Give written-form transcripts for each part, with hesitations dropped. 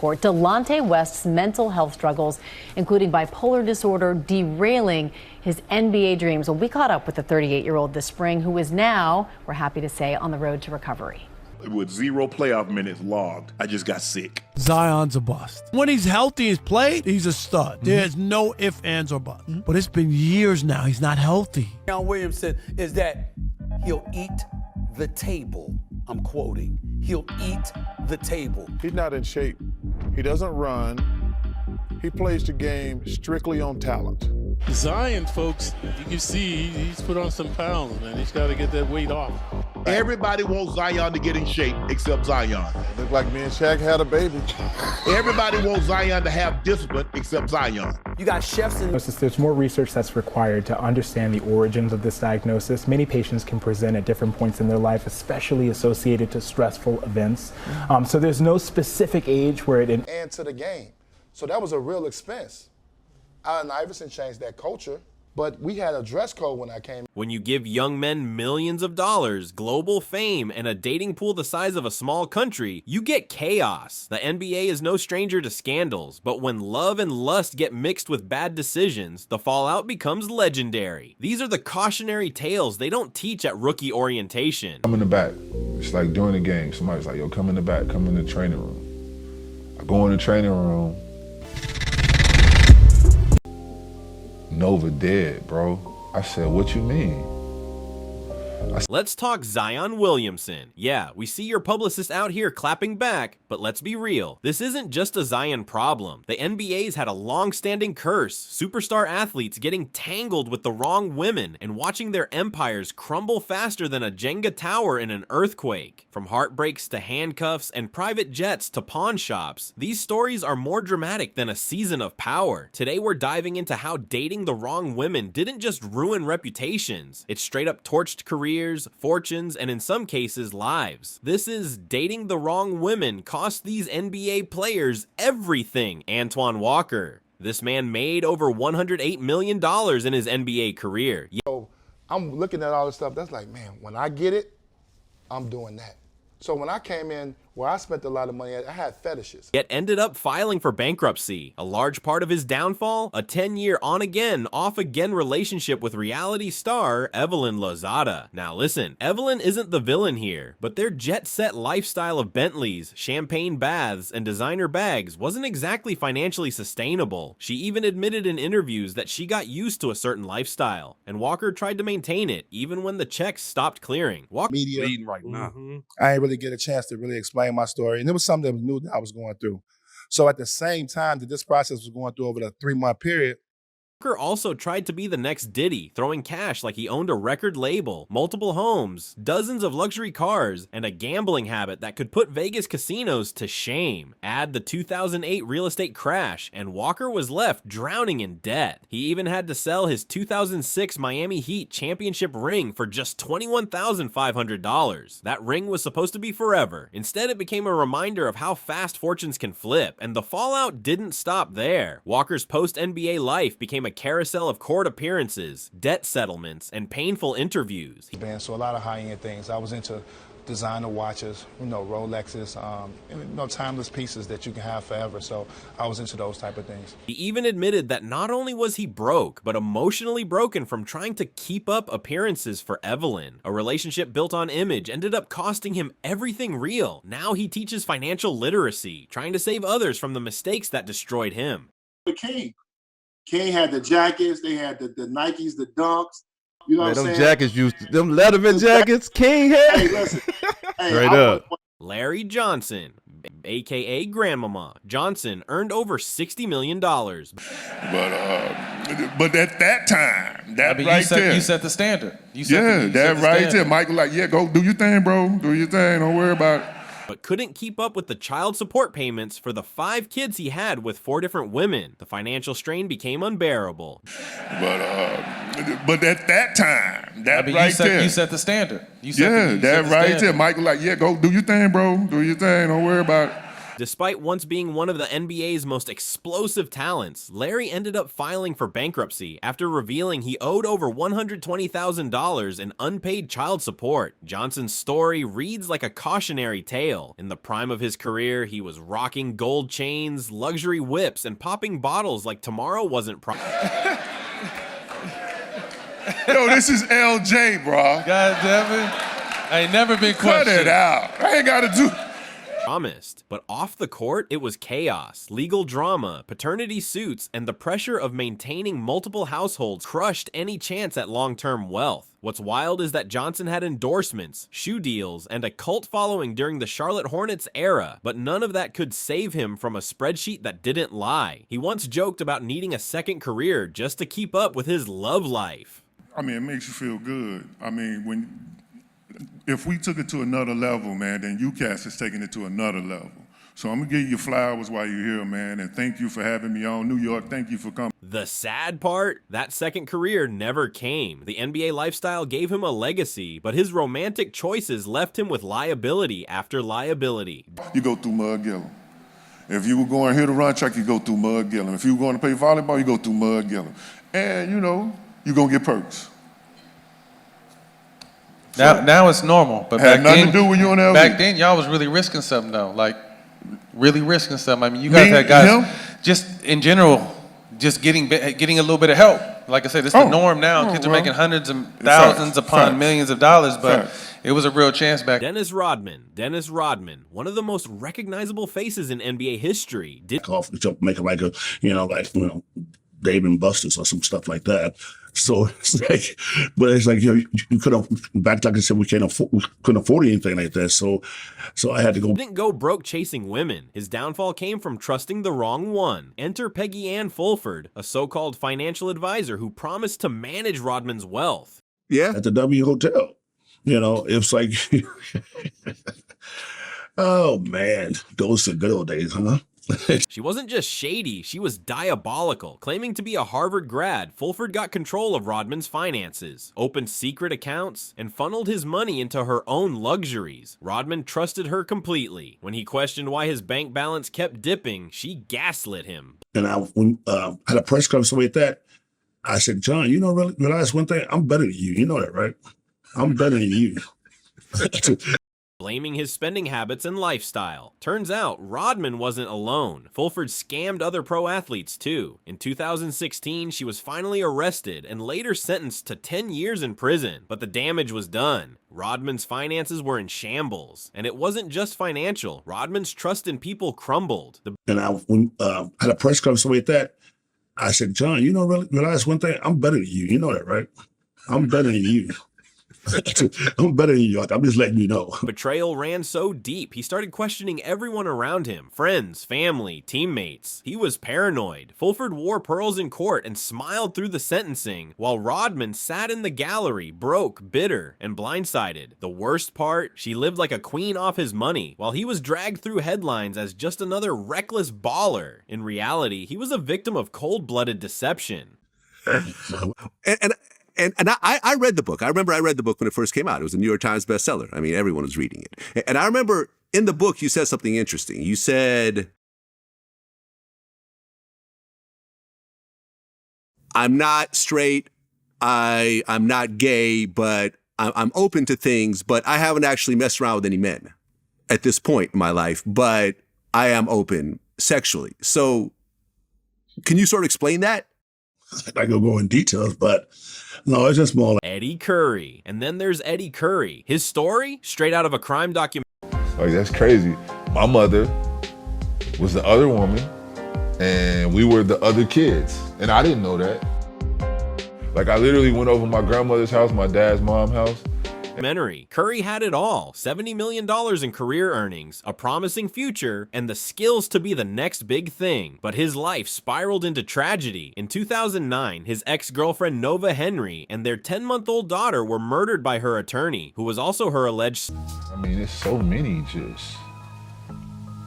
Court, Delonte West's mental health struggles, including bipolar disorder, derailing his NBA dreams. Well, we caught up with the 38-year-old this spring who is now, we're happy to say, on the road to recovery. With 0 playoff minutes logged, I just got sick. Zion's a bust. When he's healthy, he's played, he's a stud. There's no ifs, ands, or buts. But it's been years now, he's not healthy. Zion Williamson is that he'll eat the table. I'm quoting. He'll eat the table. He's not in shape. He doesn't run. He plays the game strictly on talent. Zion, folks, you can see he's put on some pounds, man. He's got to get that weight off. Everybody wants Zion to get in shape except Zion. Looked like me and Shaq had a baby. Everybody wants Zion to have discipline except Zion. You got chefs in. There's more research that's required to understand the origins of this diagnosis. Many patients can present at different points in their life, especially associated to stressful events. So there's no specific age where it... And to the game. So that was a real expense. Allen Iverson changed that culture, but we had a dress code when I came. When you give young men millions of dollars, global fame, and a dating pool the size of a small country, you get chaos. The NBA is no stranger to scandals, but when love and lust get mixed with bad decisions, the fallout becomes legendary. These are the cautionary tales they don't teach at rookie orientation. I'm in the back. It's like during the game, somebody's like, yo, come in the back, come in the training room. I go in the training room. Nova dead, bro. I said, what you mean? Let's talk Zion Williamson. Yeah, we see your publicist out here clapping back, but let's be real. This isn't just a Zion problem. The NBA's had a long-standing curse. Superstar athletes getting tangled with the wrong women and watching their empires crumble faster than a Jenga tower in an earthquake. From heartbreaks to handcuffs and private jets to pawn shops, these stories are more dramatic than a season of power. Today we're diving into how dating the wrong women didn't just ruin reputations. It straight up torched careers, fortunes, and in some cases, lives. This is Dating the Wrong Women Cost These NBA Players Everything, Antoine Walker. This man made over $108 million in his NBA career. So I'm looking at all this stuff, that's like, man, when I get it, I'm doing that. So when I came in, where I spent a lot of money, I had fetishes. Yet ended up filing for bankruptcy. A large part of his downfall? A 10-year on-again, off-again relationship with reality star Evelyn Lozada. Now listen, Evelyn isn't the villain here, but their jet-set lifestyle of Bentleys, champagne baths, and designer bags wasn't exactly financially sustainable. She even admitted in interviews that she got used to a certain lifestyle, and Walker tried to maintain it, even when the checks stopped clearing. Media Bleeding right now. I didn't really get a chance to really explain my story. And it was something that was new that I was going through. So at the same time that this process was going through over the 3-month period, Walker also tried to be the next Diddy, throwing cash like he owned a record label, multiple homes, dozens of luxury cars, and a gambling habit that could put Vegas casinos to shame. Add the 2008 real estate crash, and Walker was left drowning in debt. He even had to sell his 2006 Miami Heat championship ring for just $21,500. That ring was supposed to be forever. Instead, it became a reminder of how fast fortunes can flip, and the fallout didn't stop there. Walker's post-NBA life became a carousel of court appearances, debt settlements, and painful interviews. so a lot of high-end things. I was into designer watches, Rolexes, timeless pieces that you can have forever. So I was into those type of things. He even admitted that not only was he broke, but emotionally broken from trying to keep up appearances for Evelyn. A relationship built on image ended up costing him everything real. Now he teaches financial literacy, trying to save others from the mistakes that destroyed him. King had the jackets, they had the Nikes, the Dunks. You know what I'm saying? Them jackets them Letterman jackets, King had. Hey, listen. Straight up. Larry Johnson, aka Grandmama Johnson, earned over $60 million. But at that time, You set the standard. Michael, like, yeah, go do your thing, bro. Do your thing. Don't worry about it. But couldn't keep up with the child support payments for the 5 kids he had with 4 different women. The financial strain became unbearable. But at that time, you set the standard. Michael, like, yeah, go do your thing, bro. Do your thing. Don't worry about it. Despite once being one of the NBA's most explosive talents, Larry ended up filing for bankruptcy after revealing he owed over $120,000 in unpaid child support. Johnson's story reads like a cautionary tale. In the prime of his career, he was rocking gold chains, luxury whips, and popping bottles like tomorrow wasn't Yo, this is LJ, bro. God damn it. I ain't never been questioned. Cut it out. I ain't got to do... promised. But off the court, it was chaos, legal drama, paternity suits, and the pressure of maintaining multiple households crushed any chance at long-term wealth. What's wild is that Johnson had endorsements, shoe deals, and a cult following during the Charlotte Hornets era, but none of that could save him from a spreadsheet that didn't lie. He once joked about needing a second career just to keep up with his love life. I mean, it makes you feel good. I mean, if we took it to another level, man, then UCAS is taking it to another level. So I'm gonna give you flowers while you're here, man, and thank you for having me on. New York, thank you for coming. The sad part? That second career never came. The NBA lifestyle gave him a legacy, but his romantic choices left him with liability after liability. You go through Mud Gillum. If you were going here to run track, you go through Mud Gillum. If you were going to play volleyball, you go through Mud Gillum. And, you know, you're gonna get perks. Now it's normal, but had nothing to do with you and LV. Back then, y'all was really risking something though, like really risking something. I mean, you guys had guys just in general, just getting a little bit of help. Like I said, it's the norm now. Kids are making hundreds of thousands upon millions of dollars, but it was a real chance back. Dennis Rodman, one of the most recognizable faces in NBA history, did make it like a, Dave and Buster's or some stuff like that. So it's like, but it's like, you could have, back like I said, we couldn't afford anything like that. So I had to go. Didn't go broke chasing women. His downfall came from trusting the wrong one. Enter Peggy Ann Fulford, a so-called financial advisor who promised to manage Rodman's wealth. Yeah. At the W Hotel. It's like, oh man, those are good old days, huh? She wasn't just shady, she was diabolical. Claiming to be a Harvard grad, Fulford got control of Rodman's finances, opened secret accounts, and funneled his money into her own luxuries. Rodman trusted her completely. When he questioned why his bank balance kept dipping, she gaslit him. And I had a press conference with that. I said, John, realize one thing? I'm better than you. You know that, right? I'm better than you. Blaming his spending habits and lifestyle. Turns out, Rodman wasn't alone. Fulford scammed other pro athletes too. In 2016, she was finally arrested and later sentenced to 10 years in prison, but the damage was done. Rodman's finances were in shambles, and it wasn't just financial. Rodman's trust in people crumbled. And I had a press conference with that. I said, John, realize one thing? I'm better than you. You know that, right? I'm better than you. I'm better than you. I'm just letting you know. Betrayal ran so deep, he started questioning everyone around him. Friends, family, teammates. He was paranoid. Fulford wore pearls in court and smiled through the sentencing, while Rodman sat in the gallery, broke, bitter, and blindsided. The worst part, she lived like a queen off his money, while he was dragged through headlines as just another reckless baller. In reality, he was a victim of cold-blooded deception. And I read the book. I remember I read the book when it first came out. It was a New York Times bestseller. I mean, everyone was reading it. And I remember in the book, you said something interesting. You said, I'm not straight. I'm not gay, but I'm open to things, but I haven't actually messed around with any men at this point in my life, but I am open sexually. So can you sort of explain that? I could go in details, but no, it's just more like Eddie Curry. And then there's Eddie Curry. His story, straight out of a crime documentary. Like, that's crazy. My mother was the other woman, and we were the other kids. And I didn't know that. Like, I literally went over my grandmother's house, my dad's mom's house. Curry had it all. $70 million in career earnings, a promising future, and the skills to be the next big thing. But his life spiraled into tragedy. In 2009, his ex-girlfriend Nova Henry and their 10-month-old daughter were murdered by her attorney, who was also her alleged... I mean, there's so many just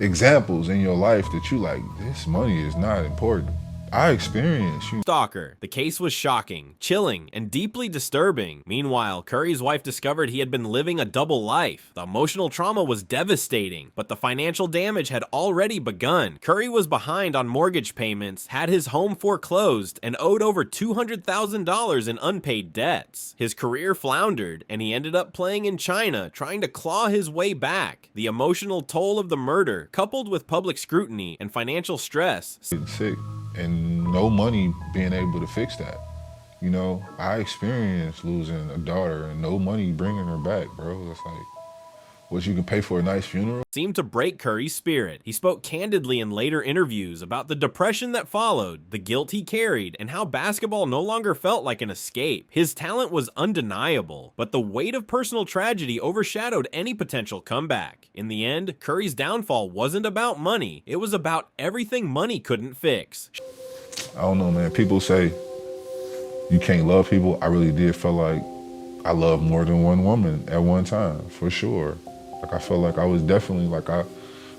examples in your life that you like, this money is not important. I experienced. Stalker. The case was shocking, chilling, and deeply disturbing. Meanwhile, Curry's wife discovered he had been living a double life. The emotional trauma was devastating, but the financial damage had already begun. Curry was behind on mortgage payments, had his home foreclosed, and owed over $200,000 in unpaid debts. His career floundered, and he ended up playing in China, trying to claw his way back. The emotional toll of the murder, coupled with public scrutiny and financial stress, sick and no money being able to fix that. You know, I experienced losing a daughter and no money bringing her back, bro. It's like, what, you can pay for a nice funeral? Seemed to break Curry's spirit. He spoke candidly in later interviews about the depression that followed, the guilt he carried, and how basketball no longer felt like an escape. His talent was undeniable, but the weight of personal tragedy overshadowed any potential comeback. In the end, Curry's downfall wasn't about money. It was about everything money couldn't fix. I don't know, man. People say you can't love people. I really did feel like I loved more than one woman at one time, for sure. Like, I felt like I was definitely like, I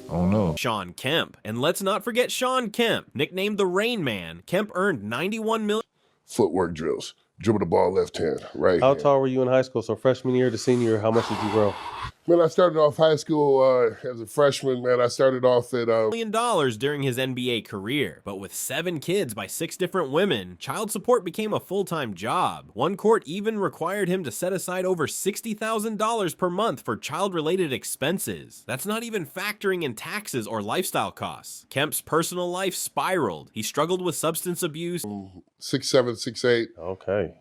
don't know. Shawn Kemp. And let's not forget Shawn Kemp. Nicknamed the Rain Man, Kemp earned $91 million. Footwork drills. Dribble the ball left hand, right How hand. tall were you in high school? So freshman year to senior year, how much did you grow? Man, I started off high school as a freshman. Man, I started off at $1 million during his NBA career, but with 7 kids by 6 different women, child support became a full-time job. One court even required him to set aside over $60,000 per month for child-related expenses. That's not even factoring in taxes or lifestyle costs. Kemp's personal life spiraled. He struggled with substance abuse. 6'7", 6'8". Okay.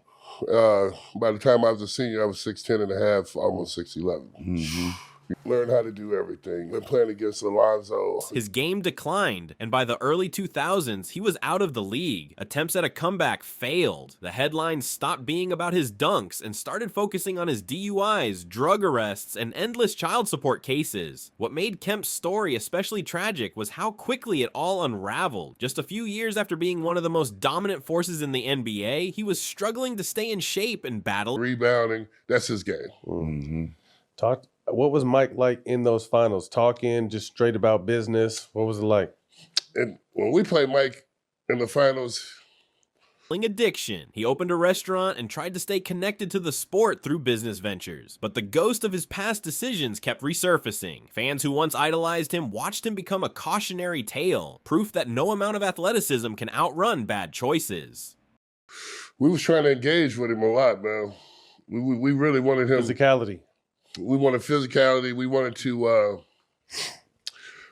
By the time I was a senior, I was 6'10 and a half, almost 6'11". Mm-hmm. Learned how to do everything. Been playing against Alonzo. His game declined, and by the early 2000s, he was out of the league. Attempts at a comeback failed. The headlines stopped being about his dunks and started focusing on his DUIs, drug arrests, and endless child support cases. What made Kemp's story especially tragic was how quickly it all unraveled. Just a few years after being one of the most dominant forces in the NBA, he was struggling to stay in shape and battle. Rebounding, that's his game. Mm-hmm. What was Mike like in those finals? Talking just straight about business? What was it like? And when we played Mike in the finals, addiction. He opened a restaurant and tried to stay connected to the sport through business ventures. But the ghost of his past decisions kept resurfacing. Fans who once idolized him watched him become a cautionary tale, proof that no amount of athleticism can outrun bad choices. We was trying to engage with him a lot, man. We really wanted him. Physicality. We wanted physicality. We wanted to,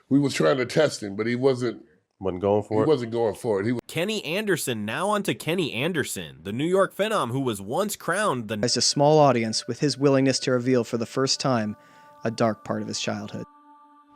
we was trying to test him, but he wasn't going for it. He wasn't going for it. Kenny Anderson, now on to Kenny Anderson, the New York Phenom who was once crowned the... As a small audience with his willingness to reveal for the first time a dark part of his childhood.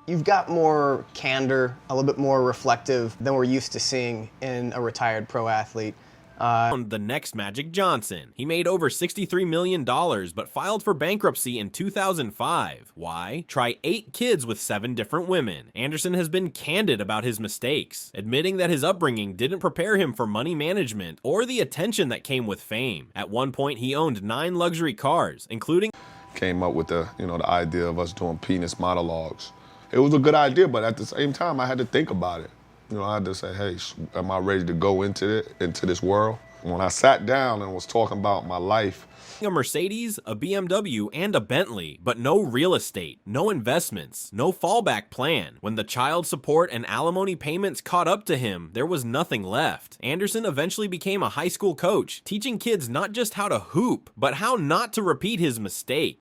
You've got more candor, a little bit more reflective than we're used to seeing in a retired pro athlete. The next Magic Johnson. He made over $63 million, but filed for bankruptcy in 2005. Why? Try 8 kids with 7 different women. Anderson has been candid about his mistakes, admitting that his upbringing didn't prepare him for money management or the attention that came with fame. At one point, he owned 9 luxury cars, including... Came up with the idea of us doing penis monologues. It was a good idea, but at the same time, I had to think about it. I had to say, hey, am I ready to go into this world? When I sat down and was talking about my life. A Mercedes, a BMW, and a Bentley, but no real estate, no investments, no fallback plan. When the child support and alimony payments caught up to him, there was nothing left. Anderson eventually became a high school coach, teaching kids not just how to hoop, but how not to repeat his mistake.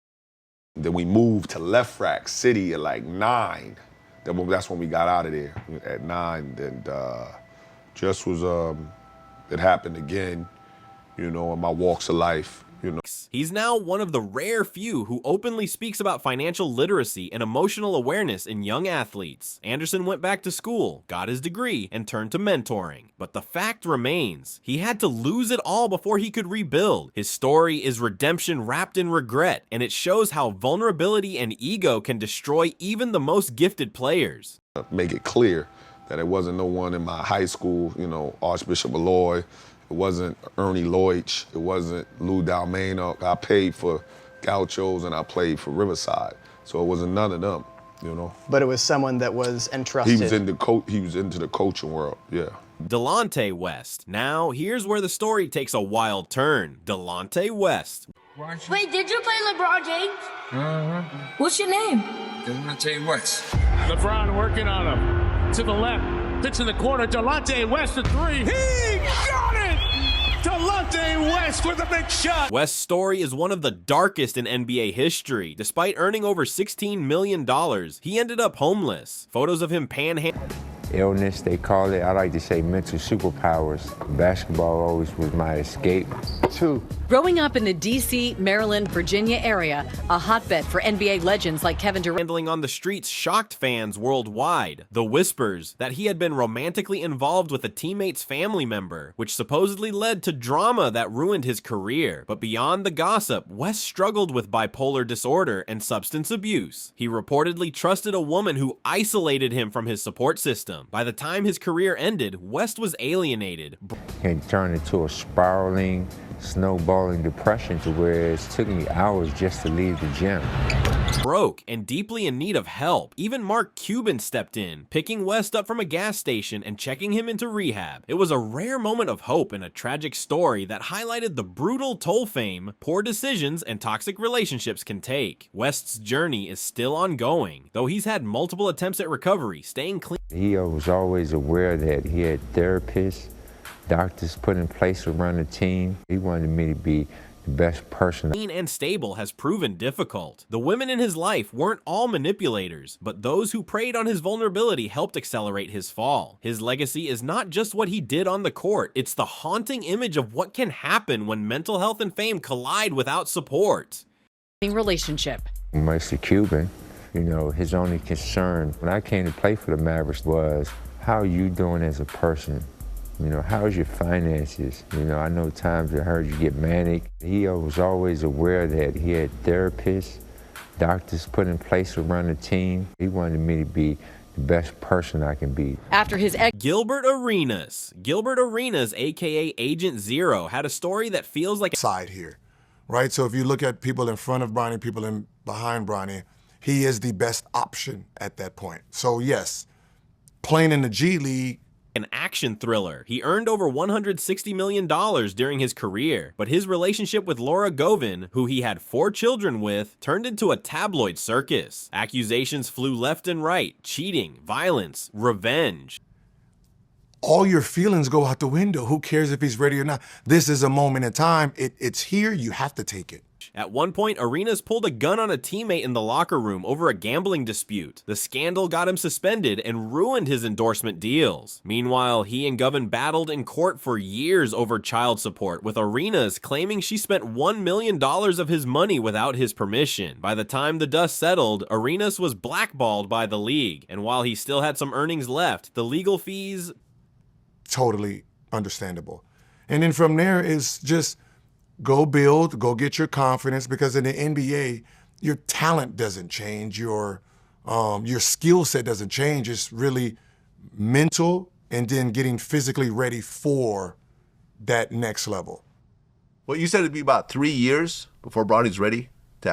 Then we moved to Left Rack City at like 9. That's when we got out of there at 9, and just was, it happened again, in my walks of life, He's now one of the rare few who openly speaks about financial literacy and emotional awareness in young athletes. Anderson went back to school, got his degree, and turned to mentoring. But the fact remains, he had to lose it all before he could rebuild. His story is redemption wrapped in regret, and it shows how vulnerability and ego can destroy even the most gifted players. Make it clear that it wasn't no one in my high school, Archbishop Aloy. It wasn't Ernie Leutch. It wasn't Lou Dalmano. I paid for Gauchos and I played for Riverside. So it wasn't none of them. you know. But it was someone that was entrusted. He was into the coaching world, yeah. Delonte West. Now, here's where the story takes a wild turn. Delonte West. Wait, did you play LeBron James? What's your name? Delonte West. LeBron working on him. To the left. Pitch in the corner. Delonte West, the three. He got it! Delonte West with a big shot. West's story is one of the darkest in NBA history. Despite earning over $16 million, he ended up homeless. Photos of him panhandling. Illness, they call it. I like to say mental superpowers. Basketball always was my escape. Growing up in the D.C., Maryland, Virginia area, a hotbed for NBA legends like Kevin Durant. Handling on the streets shocked fans worldwide. The whispers that he had been romantically involved with a teammate's family member, which supposedly led to drama that ruined his career. But beyond the gossip, West struggled with bipolar disorder and substance abuse. He reportedly trusted a woman who isolated him from his support system. By the time his career ended, West was alienated. It turned into a spiraling, snowballing depression to where it took me hours just to leave the gym. Broke and deeply in need of help. Even Mark Cuban stepped in, picking West up from a gas station and checking him into rehab. It was a rare moment of hope in a tragic story that highlighted the brutal toll fame, poor decisions, and toxic relationships can take. West's journey is still ongoing, though he's had multiple attempts at recovery, staying clean. He was always aware that he had therapists, doctors put in place to run the team. He wanted me to be the best person. Clean and stable has proven difficult. The women in his life weren't all manipulators, but those who preyed on his vulnerability helped accelerate his fall. His legacy is not just what he did on the court, it's the haunting image of what can happen when mental health and fame collide without support. Relationship. Mr. Cuban, you know, his only concern when I came to play for the Mavericks was, how are you doing as a person? You know, how's your finances? You know, I know times I heard you get manic. He was always aware that he had therapists, doctors put in place to run the team. He wanted me to be the best person I can be. After his Gilbert Arenas, aka Agent Zero, had a story that feels like side here, right? So if you look at people in front of Bronny, people in behind Bronny, he is the best option at that point. So yes, playing in the G League, an action thriller. He earned over $160 million during his career, but his relationship with Laura Govin, who he had 4 children with, turned into a tabloid circus. Accusations flew left and right, cheating, violence, revenge. All your feelings go out the window. Who cares if he's ready or not? This is a moment in time. It's here, you have to take it. At one point, Arenas pulled a gun on a teammate in the locker room over a gambling dispute. The scandal got him suspended and ruined his endorsement deals. Meanwhile, he and Govin battled in court for years over child support, with Arenas claiming she spent $1 million of his money without his permission. By the time the dust settled, Arenas was blackballed by the league, and while he still had some earnings left, the legal fees... Totally understandable. And then from there is just go build, go get your confidence, because in the NBA, your talent doesn't change, your skill set doesn't change. It's really mental and then getting physically ready for that next level. Well, you said it'd be about 3 years before Bronny's ready.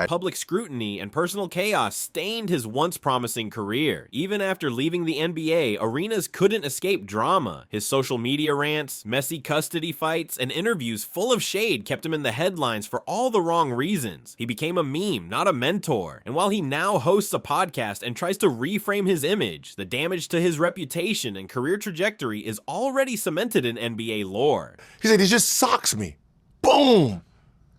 Public scrutiny and personal chaos stained his once promising career. Even after leaving the NBA, Arenas couldn't escape drama. His social media rants, messy custody fights, and interviews full of shade kept him in the headlines for all the wrong reasons. He became a meme, not a mentor. And while he now hosts a podcast and tries to reframe his image, the damage to his reputation and career trajectory is already cemented in NBA lore. He said, he just socks me. Boom!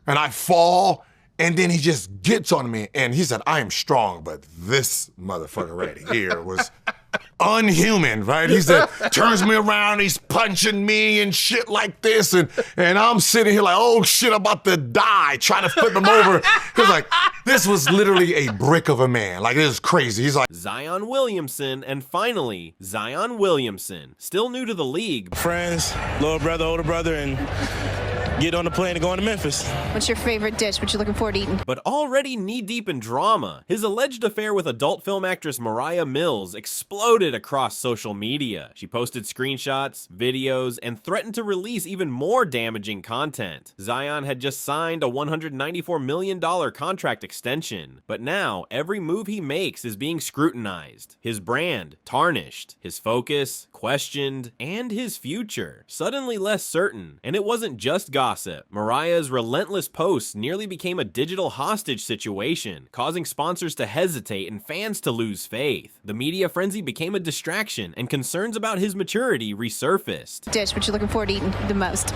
And I fall. And then he just gets on me, and he said, I am strong, but this motherfucker right here was unhuman, right? He said, turns me around, he's punching me and shit like this, and I'm sitting here like, oh shit, I'm about to die, trying to flip him over. He was like, this was literally a brick of a man. Like, this is crazy. He's like, Zion Williamson, and finally, Zion Williamson, still new to the league. Friends, little brother, older brother, and get on the plane and go to Memphis. What's your favorite dish? What you looking forward to eating? But already knee-deep in drama, his alleged affair with adult film actress Mariah Mills exploded across social media. She posted screenshots, videos, and threatened to release even more damaging content. Zion had just signed a $194 million contract extension, but now every move he makes is being scrutinized. His brand tarnished, his focus questioned, and his future suddenly less certain. And it wasn't just gossip. Mariah's relentless posts nearly became a digital hostage situation, causing sponsors to hesitate and fans to lose faith. The media frenzy became a distraction, and concerns about his maturity resurfaced. Dish, what you looking forward to eating the most?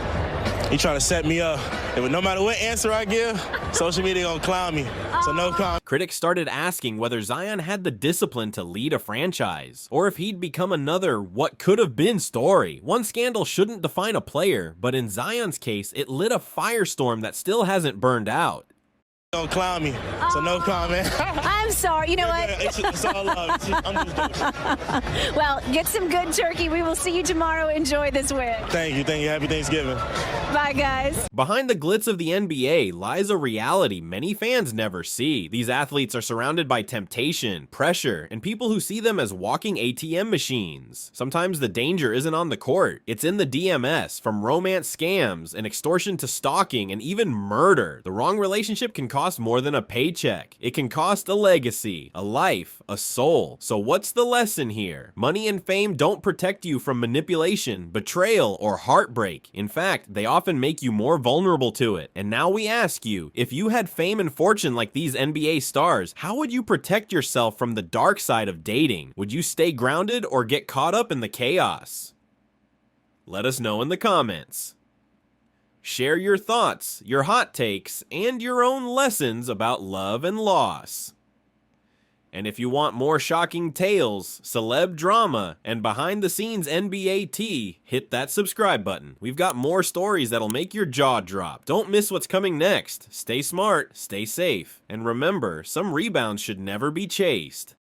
He trying to set me up. And no matter what answer I give, social media gonna clown me. So no clown. Critics started asking whether Zion had the discipline to lead a franchise, or if he'd become another what could have been story. One scandal shouldn't define a player, but in Zion's case, it lit a firestorm that still hasn't burned out. Don't clown me. So no comment. I'm sorry. You know what? It's all love. I'm just joking. Well, get some good turkey. We will see you tomorrow. Enjoy this win. Thank you. Happy Thanksgiving. Bye, guys. Behind the glitz of the NBA lies a reality many fans never see. These athletes are surrounded by temptation, pressure, and people who see them as walking ATM machines. Sometimes the danger isn't on the court. It's in the DMS, from romance scams and extortion to stalking and even murder. The wrong relationship can cost more than a paycheck. It can cost a legacy, a life, a soul. So what's the lesson here? Money and fame don't protect you from manipulation, betrayal, or heartbreak. In fact, they often make you more vulnerable to it. And now we ask you, if you had fame and fortune like these NBA stars, how would you protect yourself from the dark side of dating? Would you stay grounded or get caught up in the chaos? Let us know in the comments. Share your thoughts, your hot takes, and your own lessons about love and loss. And if you want more shocking tales, celeb drama, and behind-the-scenes NBA tea, hit that subscribe button. We've got more stories that'll make your jaw drop. Don't miss what's coming next. Stay smart, stay safe, and remember, some rebounds should never be chased.